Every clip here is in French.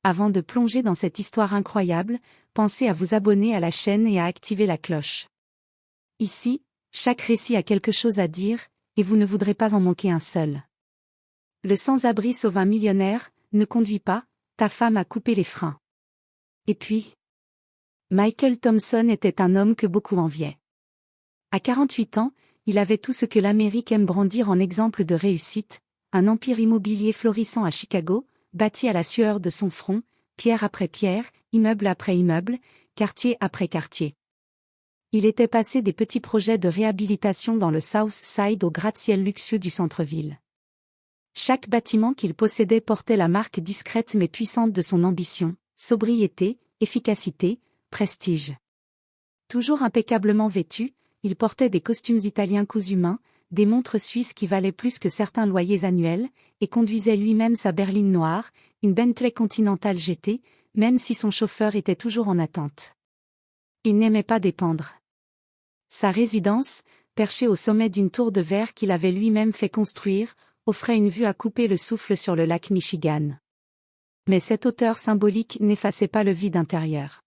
Avant de plonger dans cette histoire incroyable, pensez à vous abonner à la chaîne et à activer la cloche. Ici, chaque récit a quelque chose à dire, et vous ne voudrez pas en manquer un seul. Le sans-abri sauve un millionnaire, ne conduis pas, ta femme a coupé les freins. Et puis, Michael Thompson était un homme que beaucoup enviaient. À 48 ans, il avait tout ce que l'Amérique aime brandir en exemple de réussite, un empire immobilier florissant à Chicago, bâti à la sueur de son front, pierre après pierre, immeuble après immeuble, quartier après quartier. Il était passé des petits projets de réhabilitation dans le South Side au gratte-ciel luxueux du centre-ville. Chaque bâtiment qu'il possédait portait la marque discrète mais puissante de son ambition, sobriété, efficacité, prestige. Toujours impeccablement vêtu, il portait des costumes italiens cousus main, des montres suisses qui valaient plus que certains loyers annuels, et conduisait lui-même sa berline noire, une Bentley Continental GT, même si son chauffeur était toujours en attente. Il n'aimait pas dépendre. Sa résidence, perchée au sommet d'une tour de verre qu'il avait lui-même fait construire, offrait une vue à couper le souffle sur le lac Michigan. Mais cette hauteur symbolique n'effaçait pas le vide intérieur.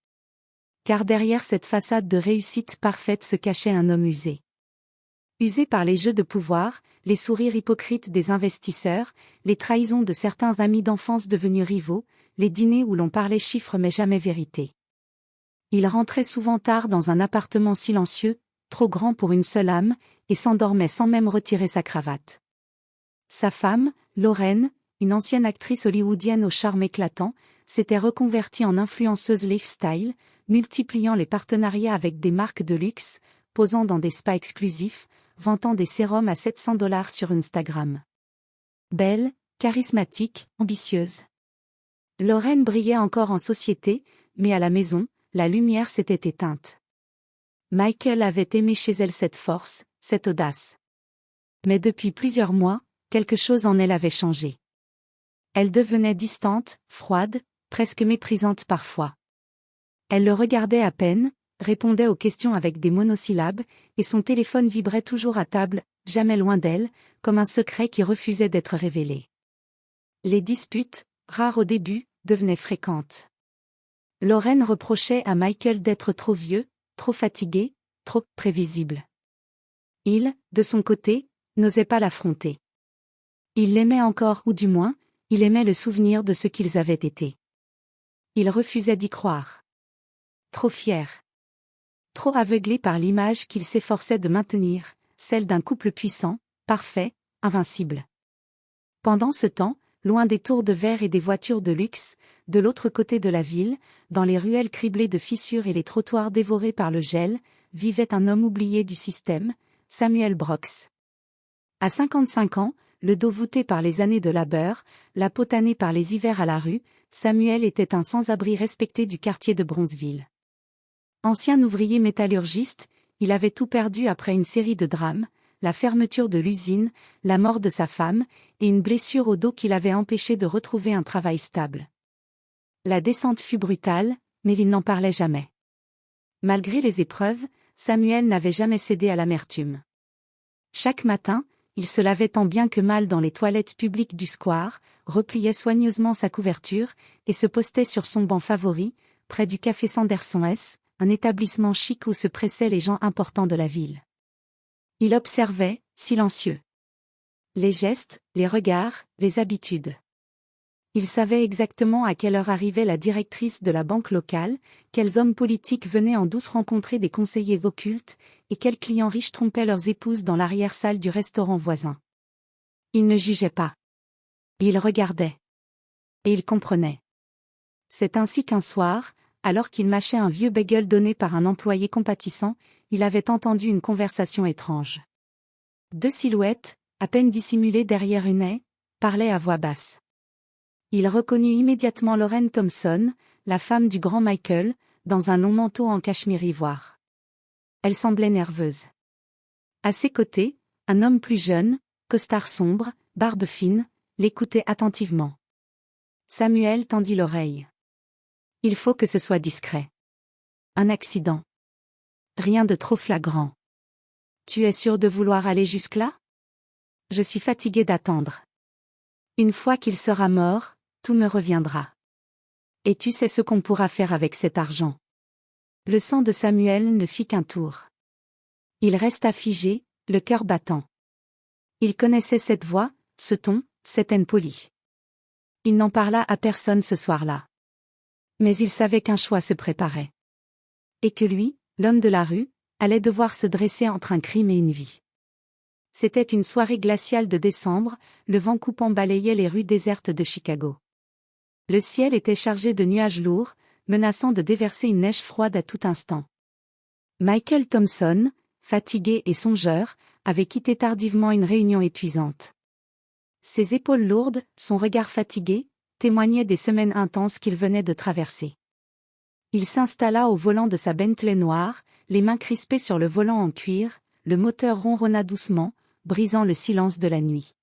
Car derrière cette façade de réussite parfaite se cachait un homme usé. Usé par les jeux de pouvoir, les sourires hypocrites des investisseurs, les trahisons de certains amis d'enfance devenus rivaux, les dîners où l'on parlait chiffres mais jamais vérité. Il rentrait souvent tard dans un appartement silencieux, trop grand pour une seule âme, et s'endormait sans même retirer sa cravate. Sa femme, Lorraine, une ancienne actrice hollywoodienne au charme éclatant, s'était reconvertie en influenceuse lifestyle, multipliant les partenariats avec des marques de luxe, posant dans des spas exclusifs, vantant des sérums à $700 sur Instagram. Belle, charismatique, ambitieuse. Lorraine brillait encore en société, mais à la maison, la lumière s'était éteinte. Michael avait aimé chez elle cette force, cette audace. Mais depuis plusieurs mois, quelque chose en elle avait changé. Elle devenait distante, froide, presque méprisante parfois. Elle le regardait à peine, répondait aux questions avec des monosyllabes, et son téléphone vibrait toujours à table, jamais loin d'elle, comme un secret qui refusait d'être révélé. Les disputes, rares au début, devenaient fréquentes. Lorraine reprochait à Michael d'être trop vieux, trop fatigué, trop prévisible. Il, de son côté, n'osait pas l'affronter. Il l'aimait encore ou du moins, il aimait le souvenir de ce qu'ils avaient été. Il refusait d'y croire. Trop fier. Trop aveuglé par l'image qu'il s'efforçait de maintenir, celle d'un couple puissant, parfait, invincible. Pendant ce temps, loin des tours de verre et des voitures de luxe, de l'autre côté de la ville, dans les ruelles criblées de fissures et les trottoirs dévorés par le gel, vivait un homme oublié du système, Samuel Brooks. À 55 ans, le dos voûté par les années de labeur, la peau tannée par les hivers à la rue, Samuel était un sans-abri respecté du quartier de Bronzeville. Ancien ouvrier métallurgiste, il avait tout perdu après une série de drames, la fermeture de l'usine, la mort de sa femme, et une blessure au dos qui l'avait empêché de retrouver un travail stable. La descente fut brutale, mais il n'en parlait jamais. Malgré les épreuves, Samuel n'avait jamais cédé à l'amertume. Chaque matin, il se lavait tant bien que mal dans les toilettes publiques du square, repliait soigneusement sa couverture, et se postait sur son banc favori, près du café Sanderson S, un établissement chic où se pressaient les gens importants de la ville. Il observait, silencieux. Les gestes, les regards, les habitudes. Il savait exactement à quelle heure arrivait la directrice de la banque locale, quels hommes politiques venaient en douce rencontrer des conseillers occultes, et quels clients riches trompaient leurs épouses dans l'arrière-salle du restaurant voisin. Il ne jugeait pas. Il regardait. Et il comprenait. C'est ainsi qu'un soir, alors qu'il mâchait un vieux bagel donné par un employé compatissant, il avait entendu une conversation étrange. Deux silhouettes, à peine dissimulées derrière une haie, parlaient à voix basse. Il reconnut immédiatement Lorraine Thompson, la femme du grand Michael, dans un long manteau en cachemire ivoire. Elle semblait nerveuse. À ses côtés, un homme plus jeune, costard sombre, barbe fine, l'écoutait attentivement. Samuel tendit l'oreille. « Il faut que ce soit discret. Un accident. Rien de trop flagrant. Tu es sûr de vouloir aller jusque-là ? Je suis fatigué d'attendre. Une fois qu'il sera mort, tout me reviendra. » Et tu sais ce qu'on pourra faire avec cet argent. Le sang de Samuel ne fit qu'un tour. Il resta figé, le cœur battant. Il connaissait cette voix, ce ton, cette haine polie. Il n'en parla à personne ce soir-là. Mais il savait qu'un choix se préparait. Et que lui, l'homme de la rue, allait devoir se dresser entre un crime et une vie. C'était une soirée glaciale de décembre, le vent coupant balayait les rues désertes de Chicago. Le ciel était chargé de nuages lourds, menaçant de déverser une neige froide à tout instant. Michael Thompson, fatigué et songeur, avait quitté tardivement une réunion épuisante. Ses épaules lourdes, son regard fatigué, témoignaient des semaines intenses qu'il venait de traverser. Il s'installa au volant de sa Bentley noire, les mains crispées sur le volant en cuir, le moteur ronronna doucement, brisant le silence de la nuit.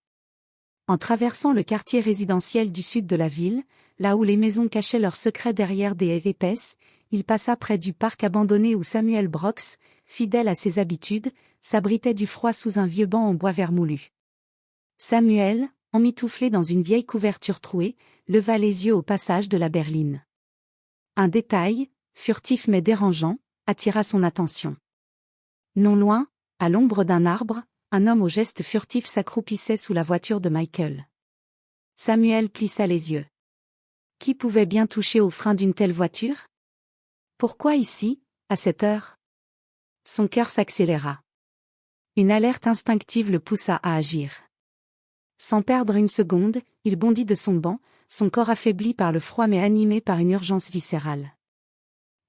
En traversant le quartier résidentiel du sud de la ville, là où les maisons cachaient leurs secrets derrière des haies épaisses, il passa près du parc abandonné où Samuel Brooks, fidèle à ses habitudes, s'abritait du froid sous un vieux banc en bois vermoulu. Samuel, emmitouflé dans une vieille couverture trouée, leva les yeux au passage de la berline. Un détail, furtif mais dérangeant, attira son attention. Non loin, à l'ombre d'un arbre, un homme au geste furtif s'accroupissait sous la voiture de Michael. Samuel plissa les yeux. Qui pouvait bien toucher au frein d'une telle voiture? Pourquoi ici, à cette heure? Son cœur s'accéléra. Une alerte instinctive le poussa à agir. Sans perdre une seconde, il bondit de son banc, son corps affaibli par le froid mais animé par une urgence viscérale.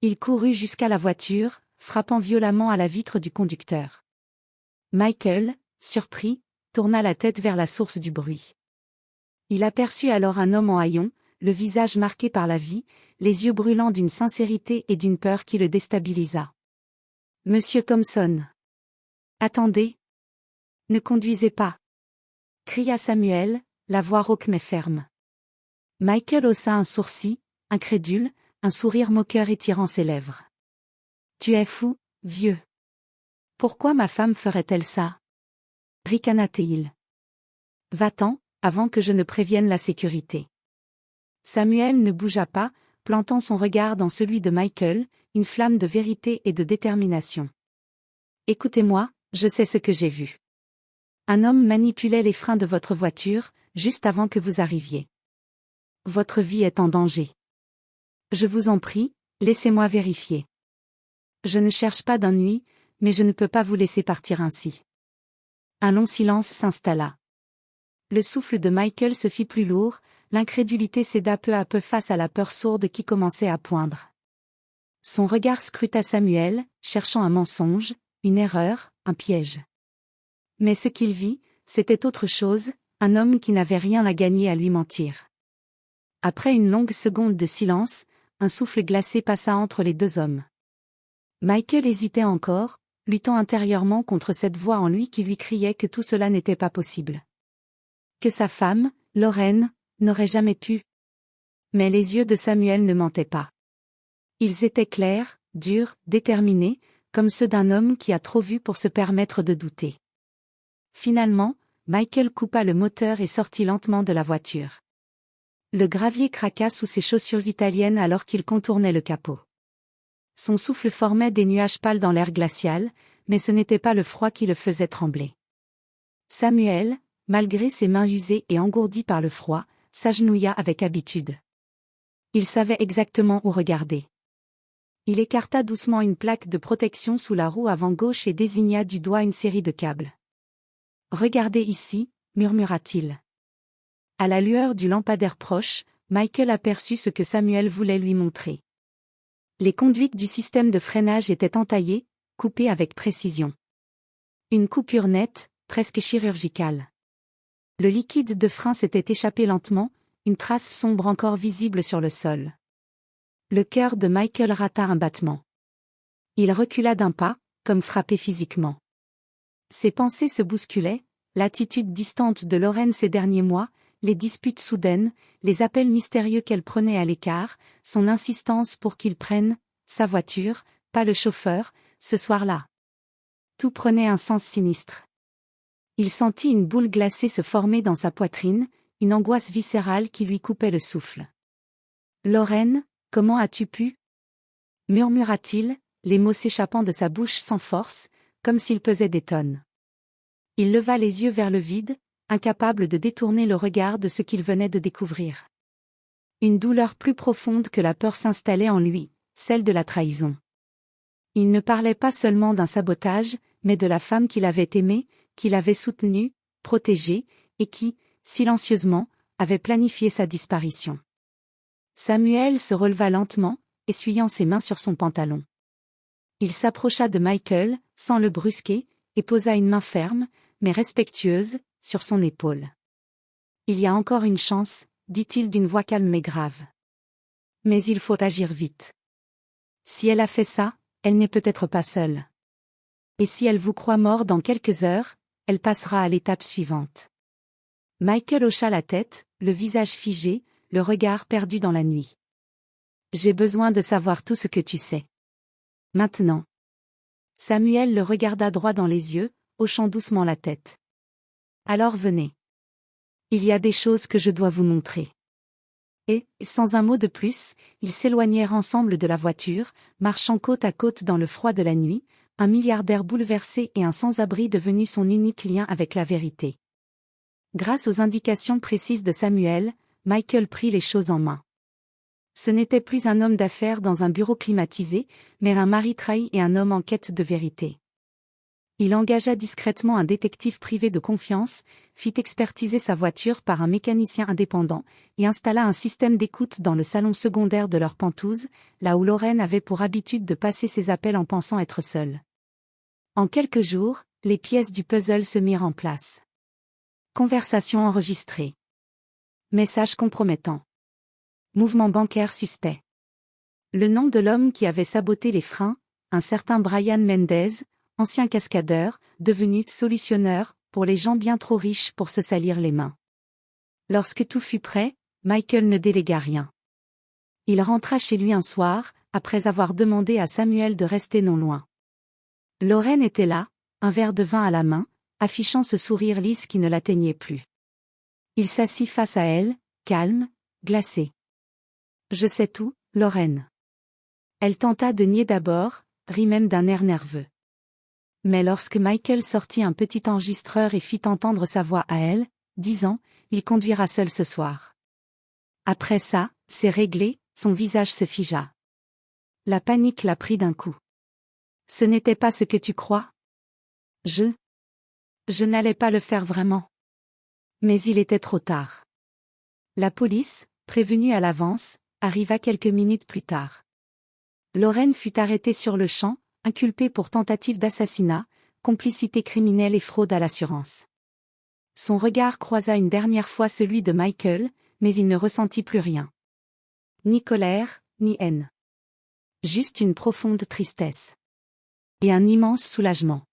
Il courut jusqu'à la voiture, frappant violemment à la vitre du conducteur. Michael, surpris, tourna la tête vers la source du bruit. Il aperçut alors un homme en haillons, le visage marqué par la vie, les yeux brûlants d'une sincérité et d'une peur qui le déstabilisa. « Monsieur Thompson. Attendez. Ne conduisez pas. » cria Samuel, la voix rauque mais ferme. Michael haussa un sourcil, incrédule, un sourire moqueur étirant ses lèvres. « Tu es fou, vieux. Pourquoi ma femme ferait-elle ça? » ricana-t-il. « Va-t'en, avant que je ne prévienne la sécurité. » Samuel ne bougea pas, plantant son regard dans celui de Michael, une flamme de vérité et de détermination. « Écoutez-moi, je sais ce que j'ai vu. Un homme manipulait les freins de votre voiture, juste avant que vous arriviez. Votre vie est en danger. Je vous en prie, laissez-moi vérifier. Je ne cherche pas d'ennui, mais je ne peux pas vous laisser partir ainsi. » Un long silence s'installa. Le souffle de Michael se fit plus lourd, l'incrédulité céda peu à peu face à la peur sourde qui commençait à poindre. Son regard scruta Samuel, cherchant un mensonge, une erreur, un piège. Mais ce qu'il vit, c'était autre chose, un homme qui n'avait rien à gagner à lui mentir. Après une longue seconde de silence, un souffle glacé passa entre les deux hommes. Michael hésitait encore, luttant intérieurement contre cette voix en lui qui lui criait que tout cela n'était pas possible. Que sa femme, Lorraine, n'aurait jamais pu. Mais les yeux de Samuel ne mentaient pas. Ils étaient clairs, durs, déterminés, comme ceux d'un homme qui a trop vu pour se permettre de douter. Finalement, Michael coupa le moteur et sortit lentement de la voiture. Le gravier craqua sous ses chaussures italiennes alors qu'il contournait le capot. Son souffle formait des nuages pâles dans l'air glacial, mais ce n'était pas le froid qui le faisait trembler. Samuel, malgré ses mains usées et engourdies par le froid, s'agenouilla avec habitude. Il savait exactement où regarder. Il écarta doucement une plaque de protection sous la roue avant gauche et désigna du doigt une série de câbles. « Regardez ici », murmura-t-il. À la lueur du lampadaire proche, Michael aperçut ce que Samuel voulait lui montrer. Les conduites du système de freinage étaient entaillées, coupées avec précision. Une coupure nette, presque chirurgicale. Le liquide de frein s'était échappé lentement, une trace sombre encore visible sur le sol. Le cœur de Michael rata un battement. Il recula d'un pas, comme frappé physiquement. Ses pensées se bousculaient, l'attitude distante de Lorraine ces derniers mois, les disputes soudaines, les appels mystérieux qu'elle prenait à l'écart, son insistance pour qu'il prenne sa voiture, pas le chauffeur, ce soir-là. Tout prenait un sens sinistre. Il sentit une boule glacée se former dans sa poitrine, une angoisse viscérale qui lui coupait le souffle. Lorraine, comment as-tu pu? Murmura-t-il, les mots s'échappant de sa bouche sans force, comme s'ils pesaient des tonnes. Il leva les yeux vers le vide, incapable de détourner le regard de ce qu'il venait de découvrir. Une douleur plus profonde que la peur s'installait en lui, celle de la trahison. Il ne parlait pas seulement d'un sabotage, mais de la femme qu'il avait aimée, qu'il avait soutenue, protégée, et qui, silencieusement, avait planifié sa disparition. Samuel se releva lentement, essuyant ses mains sur son pantalon. Il s'approcha de Michael, sans le brusquer, et posa une main ferme, mais respectueuse, sur son épaule. « Il y a encore une chance, dit-il d'une voix calme mais grave. Mais il faut agir vite. Si elle a fait ça, elle n'est peut-être pas seule. Et si elle vous croit mort dans quelques heures, elle passera à l'étape suivante. » Michael hocha la tête, le visage figé, le regard perdu dans la nuit. « J'ai besoin de savoir tout ce que tu sais. Maintenant. » Samuel le regarda droit dans les yeux, hochant doucement la tête. « Alors venez. Il y a des choses que je dois vous montrer. » Et, sans un mot de plus, ils s'éloignèrent ensemble de la voiture, marchant côte à côte dans le froid de la nuit, un milliardaire bouleversé et un sans-abri devenu son unique lien avec la vérité. Grâce aux indications précises de Samuel, Michael prit les choses en main. Ce n'était plus un homme d'affaires dans un bureau climatisé, mais un mari trahi et un homme en quête de vérité. Il engagea discrètement un détective privé de confiance, fit expertiser sa voiture par un mécanicien indépendant, et installa un système d'écoute dans le salon secondaire de leur pentouse, là où Lorraine avait pour habitude de passer ses appels en pensant être seule. En quelques jours, les pièces du puzzle se mirent en place. Conversation enregistrée. Message compromettant. Mouvement bancaire suspect. Le nom de l'homme qui avait saboté les freins, un certain Brian Mendez, ancien cascadeur, devenu solutionneur, pour les gens bien trop riches pour se salir les mains. Lorsque tout fut prêt, Michael ne délégua rien. Il rentra chez lui un soir, après avoir demandé à Samuel de rester non loin. Lorraine était là, un verre de vin à la main, affichant ce sourire lisse qui ne l'atteignait plus. Il s'assit face à elle, calme, glacé. « Je sais tout, Lorraine. » Elle tenta de nier d'abord, rit même d'un air nerveux. Mais lorsque Michael sortit un petit enregistreur et fit entendre sa voix à elle, disant « Il conduira seul ce soir. » Après ça, c'est réglé, son visage se figea. La panique la prit d'un coup. « Ce n'était pas ce que tu crois ? Je n'allais pas le faire vraiment. » Mais il était trop tard. La police, prévenue à l'avance, arriva quelques minutes plus tard. Lorraine fut arrêtée sur le champ, inculpée pour tentative d'assassinat, complicité criminelle et fraude à l'assurance. Son regard croisa une dernière fois celui de Michael, mais il ne ressentit plus rien. Ni colère, ni haine. Juste une profonde tristesse. Et un immense soulagement.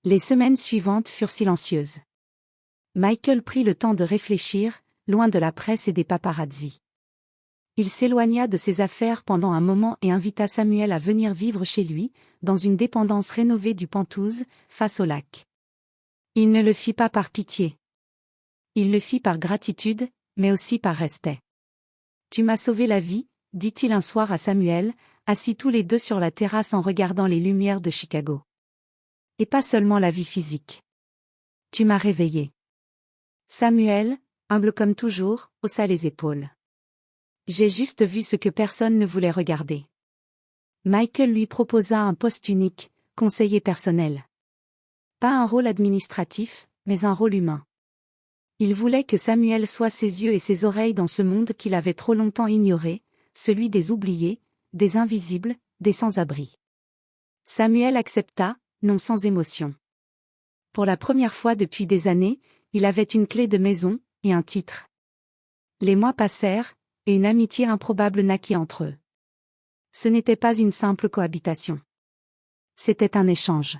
Les semaines suivantes furent silencieuses. Michael prit le temps de réfléchir, loin de la presse et des paparazzis. Il s'éloigna de ses affaires pendant un moment et invita Samuel à venir vivre chez lui, dans une dépendance rénovée du Pentouse, face au lac. Il ne le fit pas par pitié. Il le fit par gratitude, mais aussi par respect. « Tu m'as sauvé la vie, » dit-il un soir à Samuel, assis tous les deux sur la terrasse en regardant les lumières de Chicago. « Et pas seulement la vie physique. Tu m'as réveillé. » Samuel, humble comme toujours, haussa les épaules. « J'ai juste vu ce que personne ne voulait regarder. » Michael lui proposa un poste unique, conseiller personnel. Pas un rôle administratif, mais un rôle humain. Il voulait que Samuel soit ses yeux et ses oreilles dans ce monde qu'il avait trop longtemps ignoré, celui des oubliés, des invisibles, des sans-abri. Samuel accepta, non sans émotion. Pour la première fois depuis des années, il avait une clé de maison, et un titre. Les mois passèrent, et une amitié improbable naquit entre eux. Ce n'était pas une simple cohabitation. C'était un échange.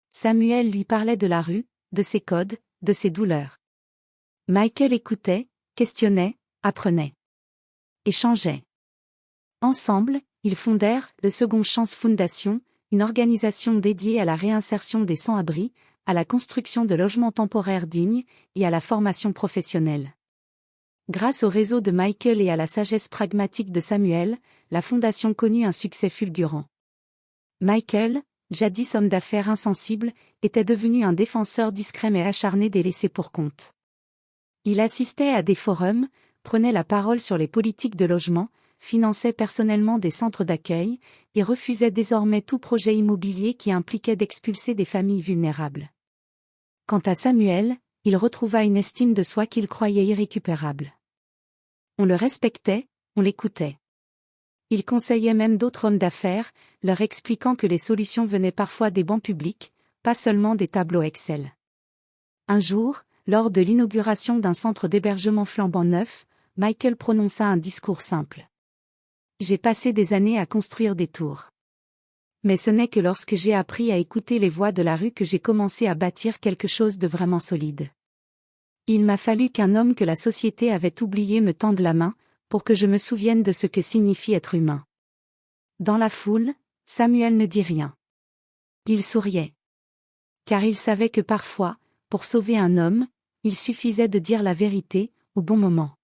Samuel lui parlait de la rue, de ses codes, de ses douleurs. Michael écoutait, questionnait, apprenait. Échangeait. Ensemble, ils fondèrent The Second Chance Foundation, une organisation dédiée à la réinsertion des sans-abri, à la construction de logements temporaires dignes et à la formation professionnelle. Grâce au réseau de Michael et à la sagesse pragmatique de Samuel, la fondation connut un succès fulgurant. Michael, jadis homme d'affaires insensible, était devenu un défenseur discret mais acharné des laissés pour compte. Il assistait à des forums, prenait la parole sur les politiques de logement, finançait personnellement des centres d'accueil, et refusait désormais tout projet immobilier qui impliquait d'expulser des familles vulnérables. Quant à Samuel, il retrouva une estime de soi qu'il croyait irrécupérable. On le respectait, on l'écoutait. Il conseillait même d'autres hommes d'affaires, leur expliquant que les solutions venaient parfois des bancs publics, pas seulement des tableaux Excel. Un jour, lors de l'inauguration d'un centre d'hébergement flambant neuf, Michael prononça un discours simple. J'ai passé des années à construire des tours. Mais ce n'est que lorsque j'ai appris à écouter les voix de la rue que j'ai commencé à bâtir quelque chose de vraiment solide. Il m'a fallu qu'un homme que la société avait oublié me tende la main, pour que je me souvienne de ce que signifie être humain. Dans la foule, Samuel ne dit rien. Il souriait. Car il savait que parfois, pour sauver un homme, il suffisait de dire la vérité, au bon moment.